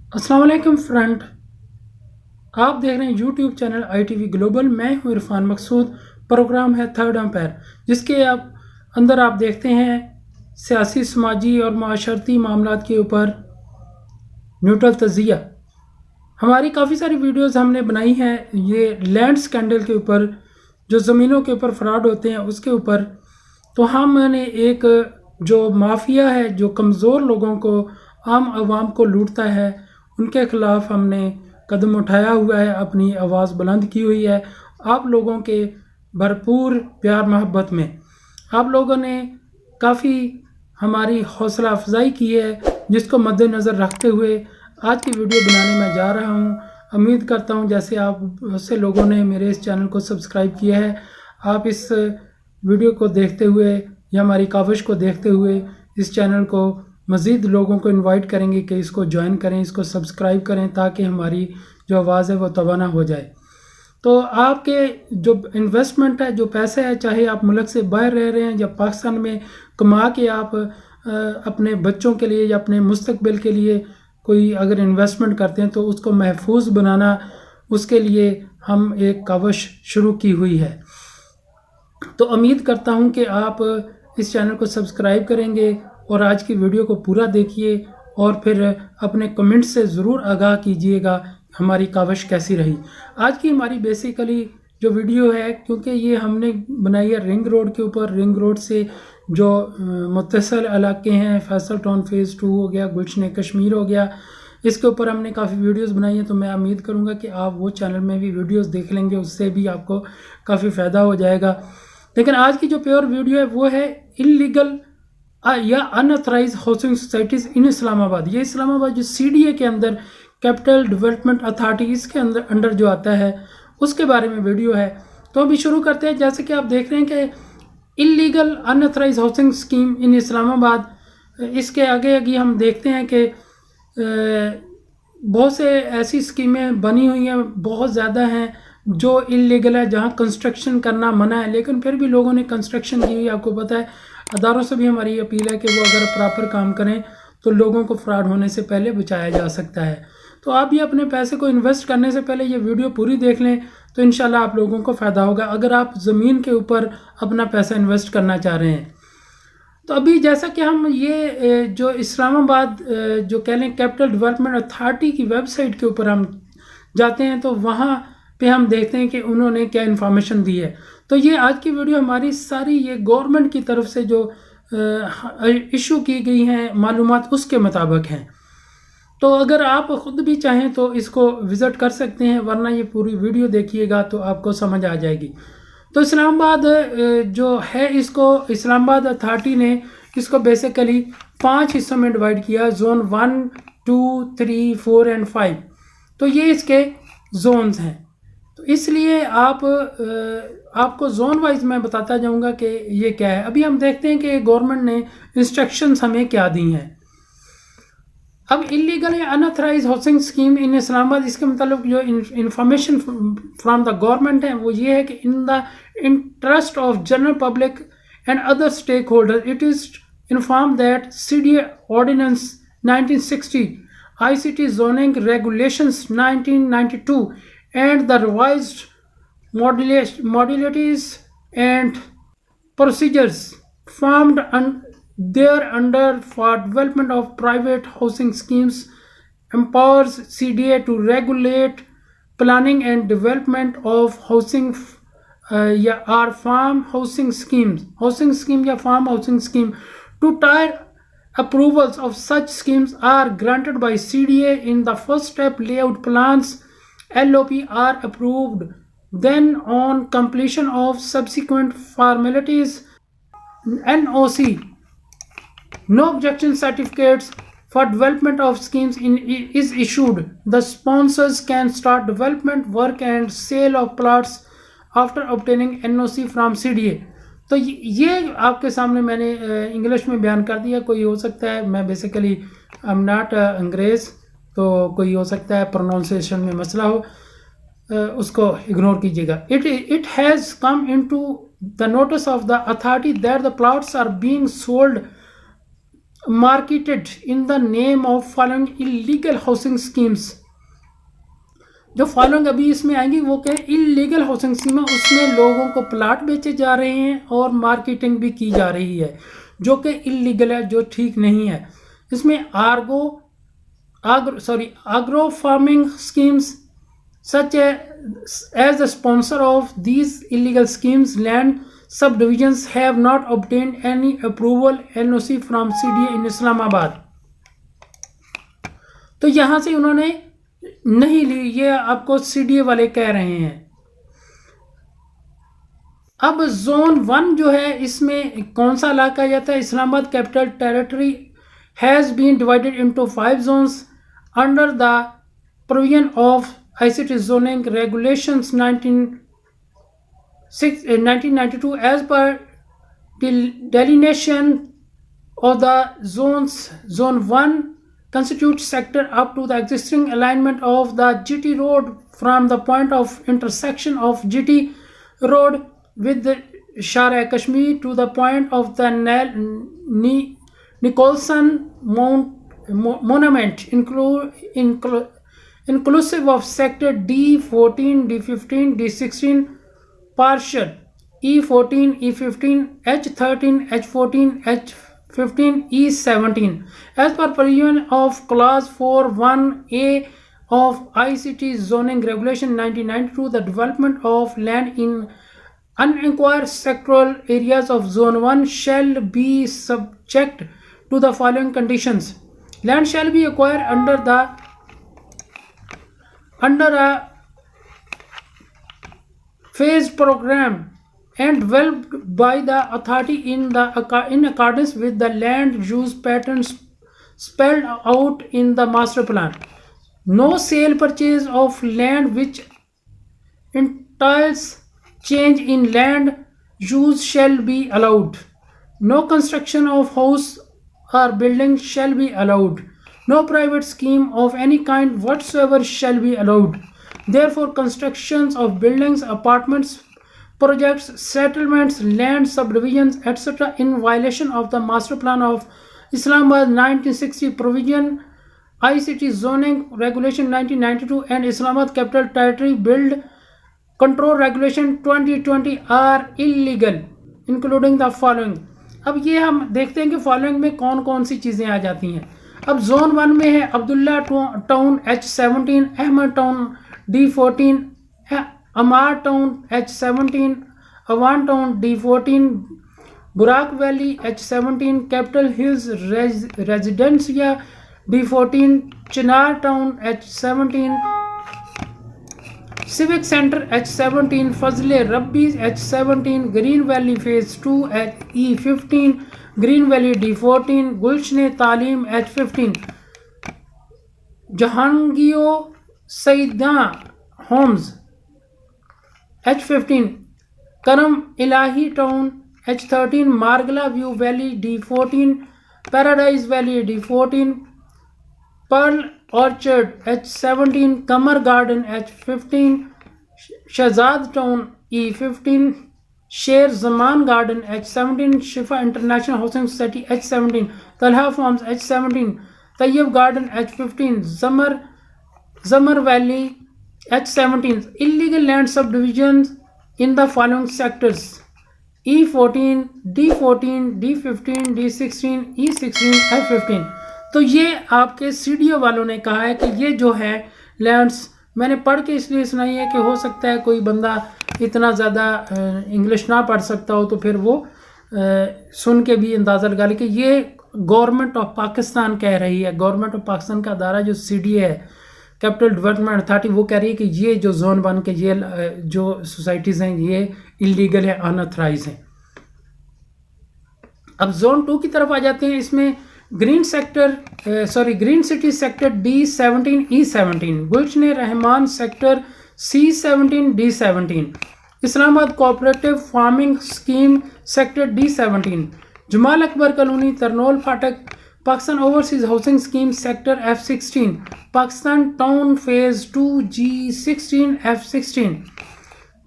अस्सलाम वालेकुम फ्रेंड, आप देख रहे हैं यूट्यूब चैनल ITV ग्लोबल। मैं हूं इरफान मकसूद। प्रोग्राम है थर्ड एम्पायर, जिसके अंदर आप देखते हैं सियासी, समाजी और माशरती मामलात के ऊपर न्यूट्रल तजिया। हमारी काफ़ी सारी वीडियोस हमने बनाई हैं ये लैंड स्कैंडल के ऊपर, जो ज़मीनों के ऊपर फ्रॉड होते हैं उसके ऊपर। तो हमने एक जो माफिया है, जो कमज़ोर लोगों को, आम आवाम को लूटता है, उनके ख़िलाफ़ हमने कदम उठाया हुआ है, अपनी आवाज़ बुलंद की हुई है। आप लोगों के भरपूर प्यार मोहब्बत में आप लोगों ने काफ़ी हमारी हौसला अफजाई की है, जिसको मद्देनज़र रखते हुए आज की वीडियो बनाने में जा रहा हूं। उम्मीद करता हूं जैसे आप बहुत से लोगों ने मेरे इस चैनल को सब्सक्राइब किया है, आप इस वीडियो को देखते हुए या हमारी काविश को देखते हुए इस चैनल को मज़ीद लोगों को इनवाइट करेंगे कि इसको ज्वाइन करें, इसको सब्सक्राइब करें, ताकि हमारी जो आवाज़ है वो तवाना हो जाए। तो आपके जो इन्वेस्टमेंट है, जो पैसे है, चाहे आप मुल्क से बाहर रह रहे हैं या पाकिस्तान में कमा के आप अपने बच्चों के लिए या अपने मुस्तकबिल के लिए कोई अगर इन्वेस्टमेंट करते हैं, तो उसको महफूज बनाना, उसके लिए हम एक काविश शुरू की हुई है। तो उम्मीद करता हूं कि आप इस चैनल को सब्सक्राइब करेंगे और आज की वीडियो को पूरा देखिए और फिर अपने कमेंट से ज़रूर आगाह कीजिएगा हमारी काविश कैसी रही। आज की हमारी बेसिकली जो वीडियो है, क्योंकि ये हमने बनाई है रिंग रोड के ऊपर, रिंग रोड से जो मुत्तसिल इलाके हैं, फैसल टाउन फेज़ 2 हो गया, गुलशन-ए-कश्मीर हो गया, इसके ऊपर हमने काफ़ी वीडियोस बनाई हैं। तो मैं उम्मीद करूंगा कि आप वो चैनल में भी वीडियोस देख लेंगे, उससे भी आपको काफ़ी फ़ायदा हो जाएगा। लेकिन आज की जो प्योर वीडियो है वो है इलीगल या अनऑथराइज हाउसिंग सोसाइटीज़ इन इस्लामाबाद। ये इस्लामाबाद जो CDA के अंदर, कैपिटल डेवलपमेंट अथॉरिटी, इसके अंदर जो आता है, उसके बारे में वीडियो है। तो अभी शुरू करते हैं। जैसे कि आप देख रहे हैं कि illegal unauthorized housing scheme in Islamabad, इसके आगे आगे हम देखते हैं कि बहुत से ऐसी स्कीमें बनी हुई हैं, बहुत ज़्यादा हैं जो इलीगल है, जहां कंस्ट्रक्शन करना मना है, लेकिन फिर भी लोगों ने कंस्ट्रक्शन की हुई। आपको पता है, अदारों से भी हमारी अपील है कि वो अगर प्रॉपर काम करें तो लोगों को फ्रॉड होने से पहले बचाया जा सकता है। तो आप भी अपने पैसे को इन्वेस्ट करने से पहले ये वीडियो पूरी देख लें, तो इंशाल्लाह आप लोगों को फ़ायदा होगा अगर आप ज़मीन के ऊपर अपना पैसा इन्वेस्ट करना चाह रहे हैं। तो अभी जैसा कि हम ये जो इस्लामाबाद जो कह लें कैपिटल डेवलपमेंट अथॉरिटी की वेबसाइट के ऊपर हम जाते हैं, तो वहाँ पे हम देखते हैं कि उन्होंने क्या इन्फॉर्मेशन दी है। तो ये आज की वीडियो हमारी सारी ये गवर्नमेंट की तरफ से जो इशू की गई हैं मालूमात, उसके मुताबिक हैं। तो अगर आप ख़ुद भी चाहें तो इसको विज़िट कर सकते हैं, वरना ये पूरी वीडियो देखिएगा तो आपको समझ आ जाएगी। तो इस्लामाबाद जो है, इसको इस्लामाबाद अथॉरिटी ने इसको बेसिकली 5 हिस्सों में डिवाइड किया, जोन 1, 2, 3, 4 एंड 5। तो ये इसके जोन्स हैं। तो इसलिए आपको जोन वाइज मैं बताता जाऊंगा कि ये क्या है। अभी हम देखते हैं कि गवर्नमेंट ने इंस्ट्रक्शंस हमें क्या दी हैं। अब इलीगल या unauthorized housing scheme in Islamabad, इसके मतलब जो इंफॉर्मेशन फ्रॉम द गवर्नमेंट है वो ये है कि in the interest of general public and other stakeholder, it is inform that CDA ordinance 1960, ICT zoning regulations 1992 and the revised modalities and procedures formed thereunder for development of private housing schemes empowers CDA to regulate planning and development of housing or farm housing schemes, या farm housing scheme. To tie approvals of such schemes are granted by CDA in the first step. Layout plans LOP are approved. Then on completion of subsequent formalities, NOC, no objection certificates for development of schemes is issued. The sponsors can start development work and sale of plots after obtaining NOC from CDA. तो ये आपके सामने मैंने English में बयान कर दिया। कोई हो सकता है, मैं बेसिकली आई एम नॉट अंग्रेज़, तो कोई हो सकता है प्रोनाउंसिएशन में मसला हो, उसको इग्नोर कीजिएगा। It has come into the notice of the authority that the plots are being sold marketed in the name of following illegal housing schemes. जो फॉलोइंग अभी इसमें आएंगी वो क्या इलीगल हाउसिंग स्कीम है, उसमें लोगों को प्लाट बेचे जा रहे हैं और मार्केटिंग भी की जा रही है जो कि इलीगल है, जो ठीक नहीं है। इसमें agro farming schemes such as the sponsor of these illegal schemes, land subdivisions have not obtained any approval NOC from CDA in Islamabad। तो यहाँ से उन्होंने नहीं ली, ये आपको CDA वाले कह रहे हैं। अब जोन 1 जो है इसमें कौन सा इलाका आ जाता है? Islamabad capital territory has been divided into 5 zones under the provision of ICT zoning regulations 1992 as per delineation of the zones. Zone 1 constitutes sector up to the existing alignment of the GT road from the point of intersection of GT road with the Kashmir to the point of the Nicholson monument, inclusive of sector D14, D15, D16, partial E14, E15, H13, H14, H15, E17 as per provision of clause 4(1)(a) of ICT zoning regulation 1992. The development of land in unacquired sectoral areas of zone 1 shall be subject to the following conditions. Land shall be acquired under a phased program and developed by the authority in accordance with the land use patterns spelled out in the master plan. No sale purchase of land which entails change in land use shall be allowed. No construction of house or building shall be allowed. No private scheme of any kind whatsoever shall be allowed. Therefore, constructions of buildings, apartments, projects, settlements, land subdivisions, etc. in violation of the master plan of Islamabad 1960 provision, ICT zoning regulation 1992 and Islamabad capital territory build control regulation 2020 are illegal, including the following. अब ये हम देखते हैं कि following में कौन कौन सी चीज़ें आ जाती हैं। अब जोन 1 में है Abdullah town H17, Ahmad town D14, Ammar town H17, Awan town D14, Buraq valley H17, capital hills residencia D14, Chinar town H17, civic centre H17, Fazle Rabbi H17, green valley phase 2 E15, green valley D14, Gulshan Taleem H15, जहांगीरो Saida homes H15, Karam Ilahi town H13, Margalla view valley D14, paradise valley D14, pearl orchard H17, Qamar garden H15, Shahzad town E15, Sher Zaman garden H17, Shifa international housing society H17, Talha farms H17, Tayyab garden H15, जमर valley H17. Illegal land subdivisions in the following sectors: E14, D14, D15, D16, E16, F15. तो ये आपके CDO वालों ने कहा है कि ये जो है लैंड्स, मैंने पढ़ के इसलिए सुनाई है कि हो सकता है कोई बंदा इतना ज़्यादा इंग्लिश ना पढ़ सकता हो तो फिर वो सुन के भी अंदाज़ा लगा ले कि ये गवर्नमेंट ऑफ पाकिस्तान कह रही है। गवर्नमेंट ऑफ पाकिस्तान का अदारा जो CDA है, कैपिटल डेवलपमेंट अथॉरिटी, वो कह रही है कि ये जो जोन 1 के ये जो सोसाइटीज़ हैं ये इलीगल है, अनऑथराइज हैं। अब जोन 2 की तरफ आ जाते हैं। इसमें green city sector D17, E17, Gulshan-e-Rehman sector C17, D17, Islamabad cooperative farming scheme sector D17, Jamal Akbar colony Tarnol फाटक Pakistan overseas housing scheme sector F16, Pakistan town phase 2 G16 F16,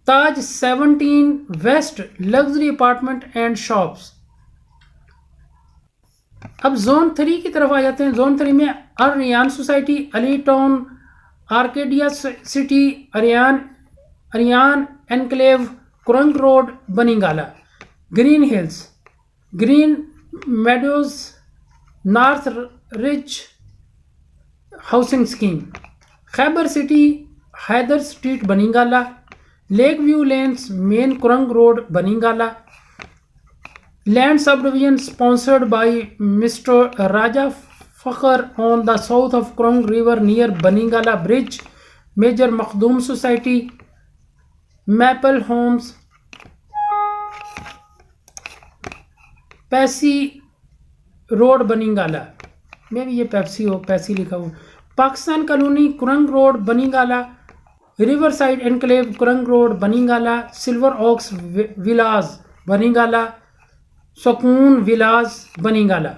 Taj 17 west luxury apartment and shops. अब जोन 3 की तरफ आ जाते हैं। जोन 3 में Al Riyan society, Ali town, Arcadia city, Ariyan enclave, Kurang road, Banigala, green hills, green meadows, north rich housing scheme, Khyber city, Haider street, Banigala, lake view lanes, main Kurang road, Banigala, land subdivision sponsored by Mr. Raja Fakhr on the south of Kurang River near Baningala Bridge, Major Makhdoom Society, Maple Homes, Paisi road, Banigala में भी ये Pepsi हो, पैसी लिखा हुआ, Pakistan colony, Kurang road, Banigala, riverside enclave, Kurang road, Banigala, silver oaks villas, Banigala, Sukoon villas, Banigala.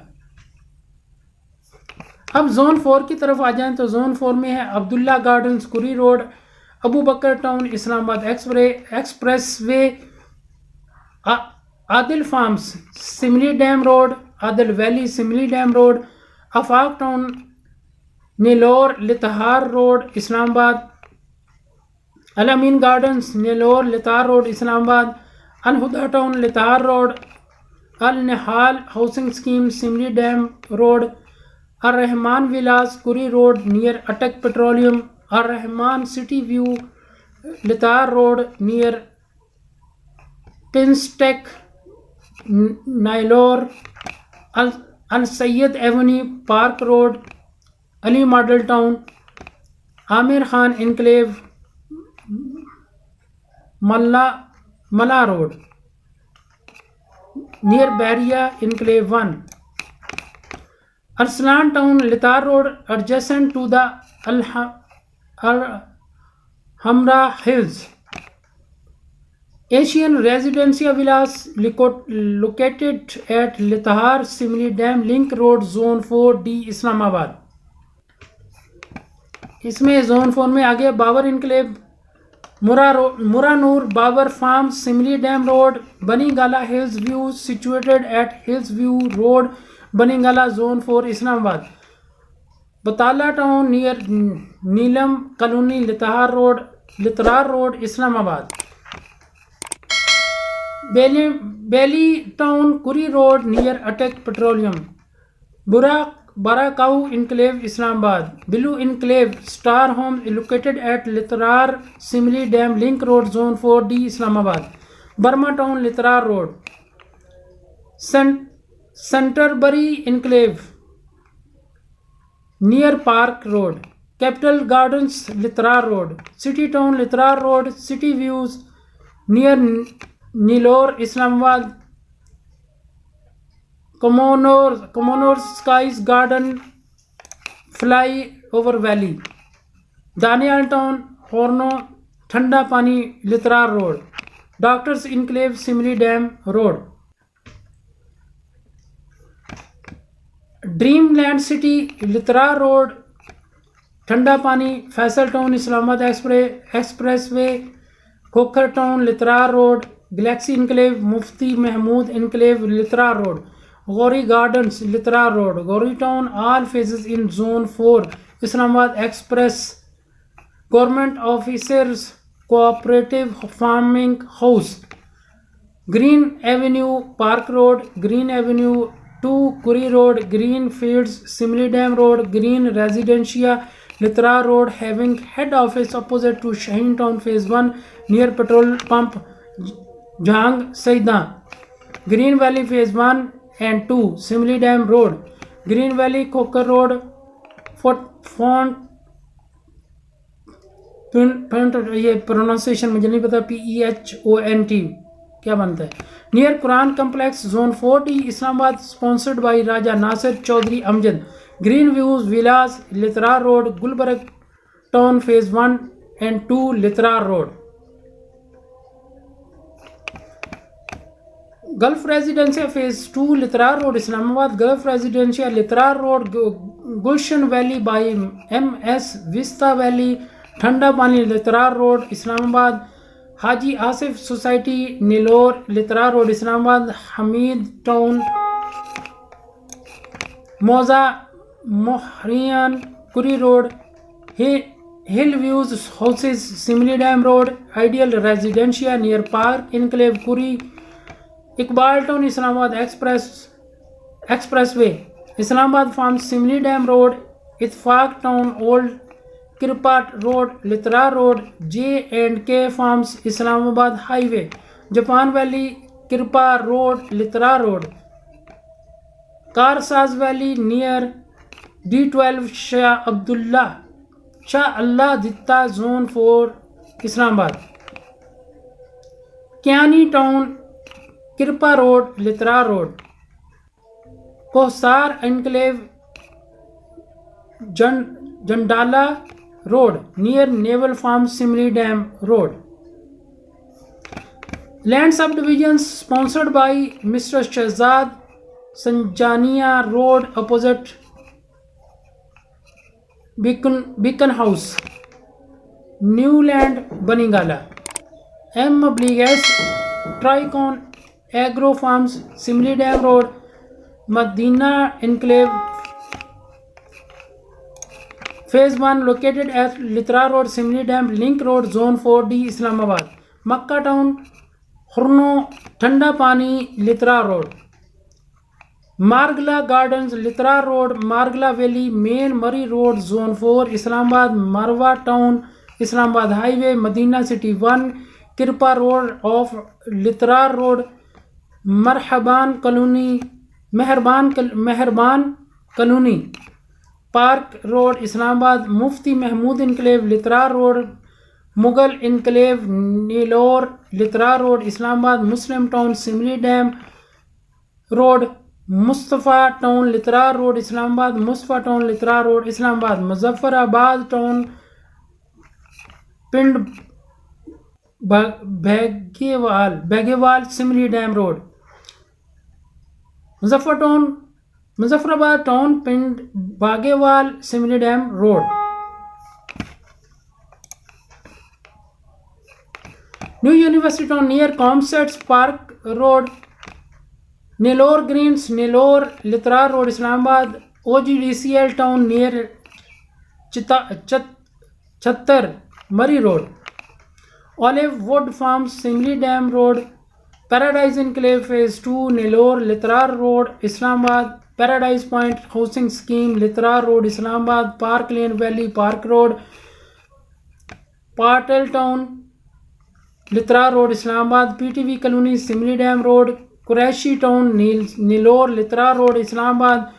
अब zone 4 की तरफ आ जाएं तो जोन 4 में है Abdullah gardens, Kuri road, Abu Bakar town, Islamabad expressway, Adil farms, Simli dam road, Adil valley, Simli dam road, Afaq town, Nilore Lehtrar road, Islamabad, Al-Ameen gardens, Nilore Lehtrar road, Islamabad, Anhuda town, Lehtrar road, Al Nihal housing scheme, Simli dam road, Ar Rehman villas, Kuri road near Attock petroleum, Ar Rehman city view, Lehtrar road near Pinstech, Nilore, Al Syed avenue, park road, Ali model town, Aamir Khan enclave, Mala road near Bahria enclave 1, Arsalan town, Lehtrar road adjacent to the Hamra hills, Asian residencia villas located at Lehtrar Simli dam link road, zone 4D, Islamabad. इसमें zone 4 में आगे Babar enclave, मुरानूर, Babar farm, Simli dam road, Banigala hills view situated at hills view road, Banigala, zone 4, Islamabad, Batala town near Neelam colony, Lehtrar road, Islamabad, Beli town, Kuri road near Attock petroleum, Barakau enclave, Islamabad, बिलू enclave, star home located at Lehtrar Simli dam link road, zone 4D, Islamabad, Burma town, लितरार road, Canterbury enclave near park road, capital gardens, लितरार road, city town, लितरार road, city views near Nilore, Islamabad, कमोनोर skies garden, flyover valley, Daniyal town, हॉर्नो, Thanda Pani, लितरार road, doctors enclave, Simli dam road, dream land city, Lehtrar road, Thanda Pani, Faisal town, Islamabad express way, Khokhar town, लितरार road, galaxy enclave, Mufti Mahmood enclave, Litrar road, Gauri gardens, लितरार road, Gauri town, all phases in zone 4, Islamabad express, government officers cooperative farming house, green avenue, park road, green avenue 2, Kuri road, green fields, Simli dam road, green residencia, Litrar road, having head office opposite to Shaheen town phase 1 near petrol pump Jahang Saeeda, green valley phase 1 and 2, Simli dam road, green valley, Khokhar road, फॉन्ट, ये pronunciation मुझे नहीं पता, PEHONT क्या बनता है, near Quran complex, zone 4D, Islamabad, sponsored by Raja Nasir Chaudhry Amjad, green views villas, Litrar road, Gulberg town phase 1 and 2, Litrar road, gulf residencia phase 2, Litrar road, Islamabad, gulf residencia, Litrar road, Gulshan valley by MS, vista valley, Thanda Pani, लितरार road, Islamabad, Haji Asif society, Nilore, Litrar road, Islamabad, Hamid town, Mauza Mohrian Kuri road, hill views houses Simli dam road, ideal residencia near park enclave Kuri, Iqbal town Islamabad expressway, Islamabad farms Simli dam road, Ittefaq town old Kirpa road Litra road, J&K farms Islamabad highway, Japan valley Kirpa road Litra road, Karsaz valley near D12 Shah Allah Ditta zone 4 Islamabad, Kayani town Kirpa road Litra road, Kohsar enclave Jandala road near naval farm Simli dam road. Land subdivisions sponsored by Mr. Shahzad Sanjania Road opposite Beacon House, Newland, Banigala. M/S Tricon Agro Farms, Simli Dam Road, Madina Enclave, Phase 1 located at Litra Road, Simli Dam, Link Road, Zone 4D, Islamabad. Makkah Town, Hurno, Thanda Pani, Litra Road. Margla Gardens, Litra Road, Margla Valley, Main Murray Road, Zone 4, Islamabad. Marwa Town, Islamabad Highway, Medina City 1, Kirpa Road of Litra Road, Marhaban Colony, Meherban Colony, Park Road, Islamabad. Mufti Mahmood Enclave, Litra Road, Mughal Enclave, Nilor, Litra Road, Islamabad. Muslim Town, Simli Dam Road, Mustafa Town, Litra Road, Islamabad. Mustafa Town, Litra Road, Islamabad. Muzaffarabad Town, Pind Bagewal, Simli Dam Road. Muzaffarabad Town, Pind Bagewal, Simli Dam Road. New University Town near Comsets Park Road, Nellore Greens, Nellore, Litra Road, Islamabad. OGDCL Town near Chattar, Murray Road. Olive Wood Farms, Simli Dam Road. Paradise Enclave Phase 2, Nellore, Litra Road, Islamabad. Paradise Point Housing Scheme, Litra Road, Islamabad. Park Lane Valley, Park Road. Patel Town, Litra Road, Islamabad. PTV Colony, Simli Dam Road. Qureshi Town, Nellore, Litra Road, Islamabad.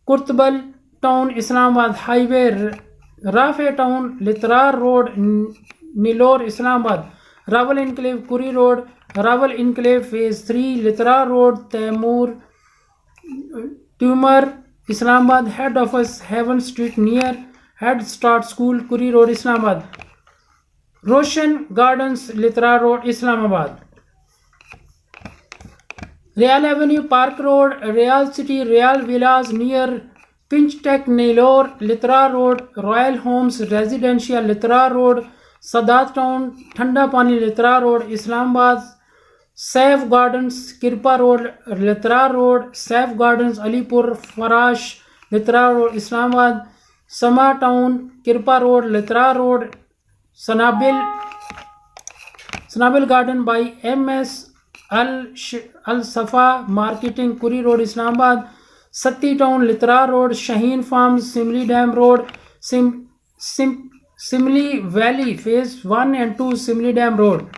Kurtbal Town, Islamabad Highway. Rafe Town, Litra Road, Nellore, Islamabad. Rawal Enclave, Kuri Road. Rawal Enclave Phase 3, Litra Road, Tumor, Islamabad. Head Office, Heaven Street near Head Start School, Kuri Road, Islamabad. Roshan Gardens, Litra Road, Islamabad. Real Avenue, Park Road, Real City, Real Villas near Pinch Tech, Nellore, Litra Road. Royal Homes Residential, Litra Road. Sadat Town, Thanda Pani, Litra Road, Islamabad. Saif Gardens, Kirpa Road, Litra Road. Saif Gardens, Alipur Farash, Litra Road, Islamabad. Sama Town, Kirpa Road, Litra Road. Sanabil Garden by MS Al Safa Marketing, Kuri Road, Islamabad. Satti Town, Litra Road. Shaheen Farms, Simli Dam Road. Simli Valley Phase 1 and 2, Simli Dam Road.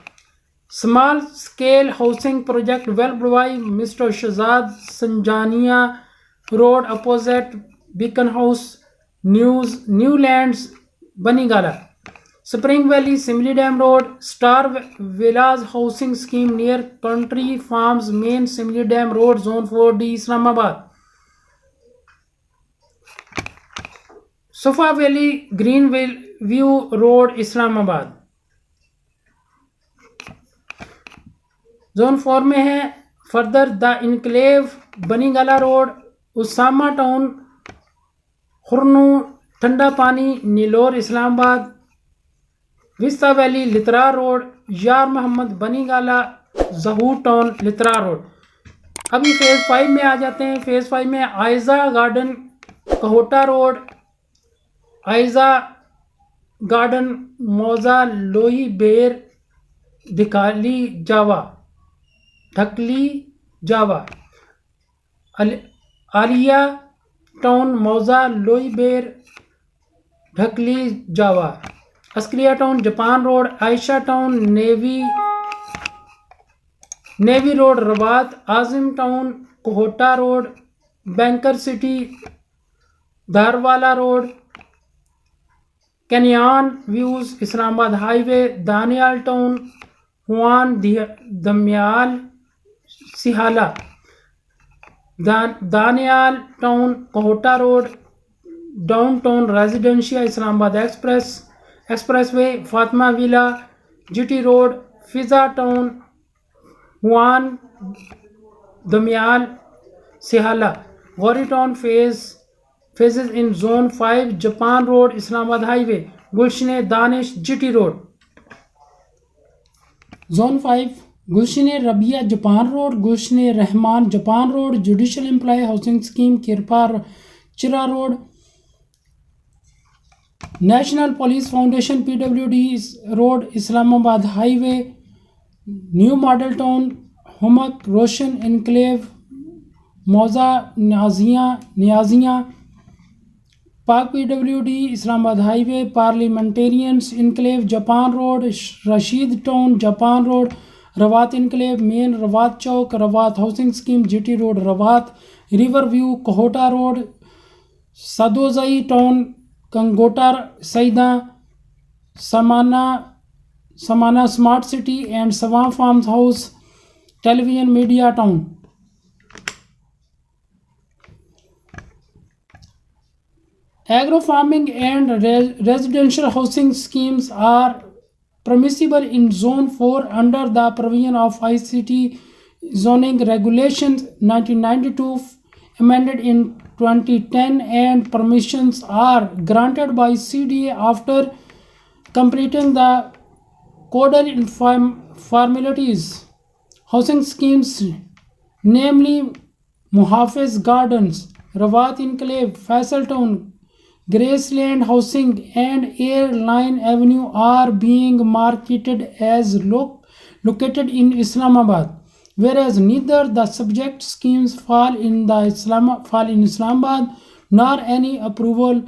Small Scale Housing Project developed by Mr. Shahzad Sanjania Road opposite Beacon House, Newlands, Banigala. Spring Valley, Simli Dam Road. Star Villas Housing Scheme near Country Farms Main, Simli Dam Road, Zone 4D, Islamabad. Sofa Valley, Greenview Road, Islamabad. Zone 4 में है. Further the Enclave, Banigala Road, Usama Town, Hurnu, Thanda Pani, Nellore, Islamabad. Vista Valley, Litra Road, Yar Mohammed, Banigala, Zahoor Town, Litra Road. अभी phase 5 में आ जाते हैं. Phase 5 में Aiza garden Kahuta road, आइजा garden, मौजा, लोही बेर, ढकली जावा, Alia town, Mauza, Loi Ber, Dhakli Jawa, Askaria town, Japan road, Ayesha town, navy road, Rabat, Azim town, Kohota road, banker city, Dharwala road, canyon views, Islamabad highway, Daniyal town, Huan, Damyal, Sihala, Daniyal town, Kohota road, downtown residencia, Islamabad expressway, Fatima villa, GT road, Fiza town, Huan, Damyal, Sihala, Gauri town phases in Zone 5, Japan Road, Islamabad Highway, Gulshan-e-Danish, GT Road. Zone 5, Gulshan-e-Rabia, Japan Road, Gulshan-e-Rahman, Japan Road, Judicial Employee Housing Scheme, Kirpa Chira Road, National Police Foundation, PWD Road, Islamabad Highway, New Model Town, Humak, Roshan Enclave, Mauza, Niazia, Park PWD, Islamabad Highway, Parliamentarians Enclave, Japan Road, Rashid Town, Japan Road, Rawat Enclave, Main Rawat Chowk, Rawat Housing Scheme, GT Road, Rawat, Riverview, Kohota Road, Sadozai Town, Kangota, Saida, Samana Smart City, and Sawan Farms House, Television Media Town. Agro farming and residential housing schemes are permissible in Zone 4 under the provision of ICT Zoning Regulations 1992 amended in 2010, and permissions are granted by CDA after completing the codal formalities. Housing schemes, namely Muhafiz Gardens, Rawat Enclave, Faisal Town, Graceland Housing, and Airline Avenue, are being marketed as located in Islamabad, whereas neither the subject schemes fall in Islamabad nor any approval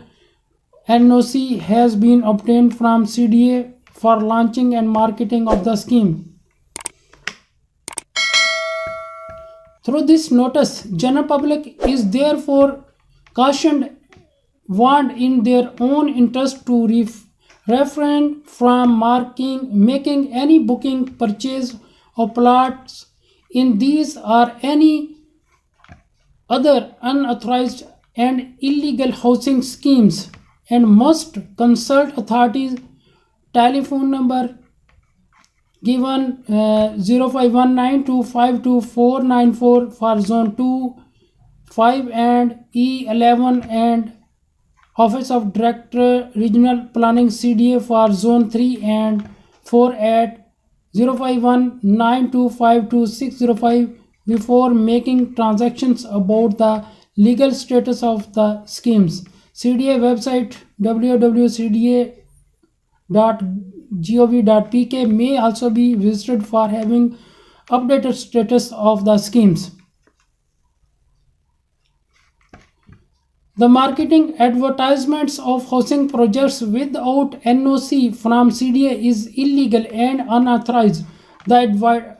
NOC has been obtained from CDA for launching and marketing of the scheme. Through this notice, general public is therefore cautioned, warned in their own interest to refrain from making any booking, purchase of plots in these or any other unauthorized and illegal housing schemes, and must consult authorities telephone number given 0519252494 for Zone 2, 5 and E11, and Office of Director Regional Planning CDA for Zone 3 and 4 at 0519252605 before making transactions about the legal status of the schemes. CDA website www.cda.gov.pk may also be visited for having updated status of the schemes. The marketing advertisements of housing projects without NOC from CDA is illegal and unauthorized. The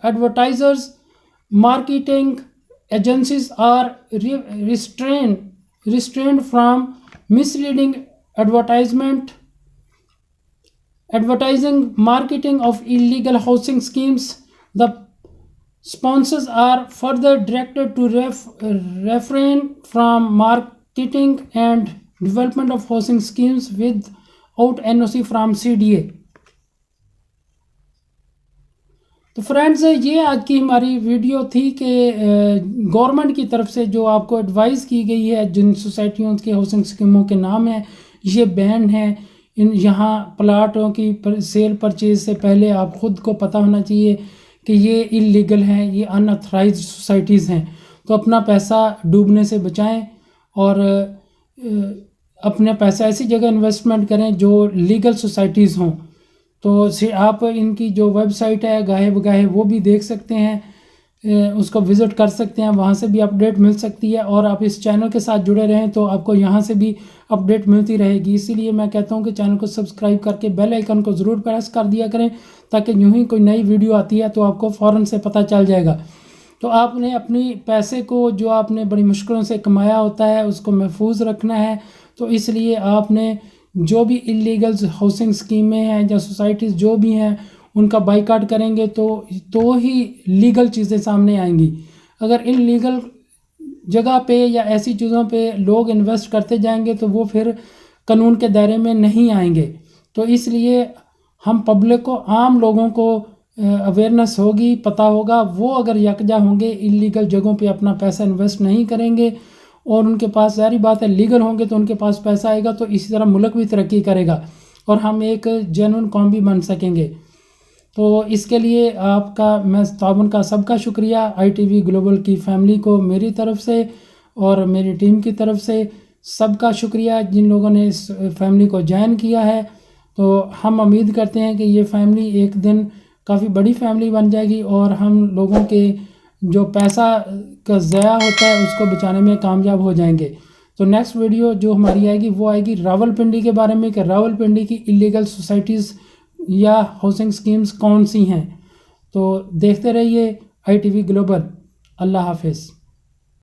advertisers, marketing agencies are restrained from misleading advertising, marketing of illegal housing schemes. The sponsors are further directed to refrain from marketing and development of housing schemes without NOC from CDA. तो friends, ये आज की हमारी video थी कि government की तरफ से जो आपको एडवाइस की गई है, जिन सोसाइटियों के हाउसिंग स्कीमों के नाम है ये बैन है, इन यहाँ प्लाटों की सेल परचेज से पहले आप ख़ुद को पता होना चाहिए कि ये इलीगल हैं, ये अनऑथराइज्ड सोसाइटीज़ हैं। तो अपना पैसा डूबने से बचाएं और अपना पैसा ऐसी जगह इन्वेस्टमेंट करें जो लीगल सोसाइटीज़ हों। तो से आप इनकी जो वेबसाइट है गाहे बगाहे वो भी देख सकते हैं, उसको विज़िट कर सकते हैं, वहाँ से भी अपडेट मिल सकती है। और आप इस चैनल के साथ जुड़े रहें तो आपको यहाँ से भी अपडेट मिलती रहेगी। इसीलिए मैं कहता हूँ कि चैनल को सब्सक्राइब करके बेल आइकन को ज़रूर प्रेस कर दिया करें, ताकि यूँ ही कोई नई वीडियो आती है तो आपको फ़ौरन से पता चल जाएगा। तो आपने अपनी पैसे को जो आपने बड़ी मुश्किलों से कमाया होता है उसको महफूज रखना है। तो इसलिए आपने जो भी इलीगल हाउसिंग स्कीमें हैं या सोसाइटीज़ जो भी हैं उनका बाइकाट करेंगे तो ही लीगल चीज़ें सामने आएंगी। अगर इलीगल जगह पे या ऐसी चीज़ों पे लोग इन्वेस्ट करते जाएंगे तो वो फिर कानून के दायरे में नहीं आएंगे। तो इसलिए हम पब्लिक को, आम लोगों को अवेयरनेस होगी, पता होगा, वो अगर यकजा होंगे, इलीगल जगहों पे अपना पैसा इन्वेस्ट नहीं करेंगे और उनके पास, ज़ाहिर बात है लीगल होंगे तो उनके पास पैसा आएगा, तो इसी तरह मुल्क भी तरक्की करेगा और हम एक जेन्युइन कौम भी बन सकेंगे। तो इसके लिए आपका, मैं ताउन का सबका शुक्रिया, ITV ग्लोबल की फैमिली को मेरी तरफ से और मेरी टीम की तरफ से सबका शुक्रिया जिन लोगों ने इस फैमिली को ज्वाइन किया है। तो हम उम्मीद करते हैं कि ये फैमिली एक दिन काफ़ी बड़ी फैमिली बन जाएगी और हम लोगों के जो पैसा का ज़ाया होता है उसको बचाने में कामयाब हो जाएंगे। तो नेक्स्ट वीडियो जो हमारी आएगी वो आएगी रावलपिंडी के बारे में, कि रावलपिंडी की इलीगल सोसाइटीज़ या हाउसिंग स्कीम्स कौन सी हैं। तो देखते रहिए ITV ग्लोबल। अल्लाह हाफिज़।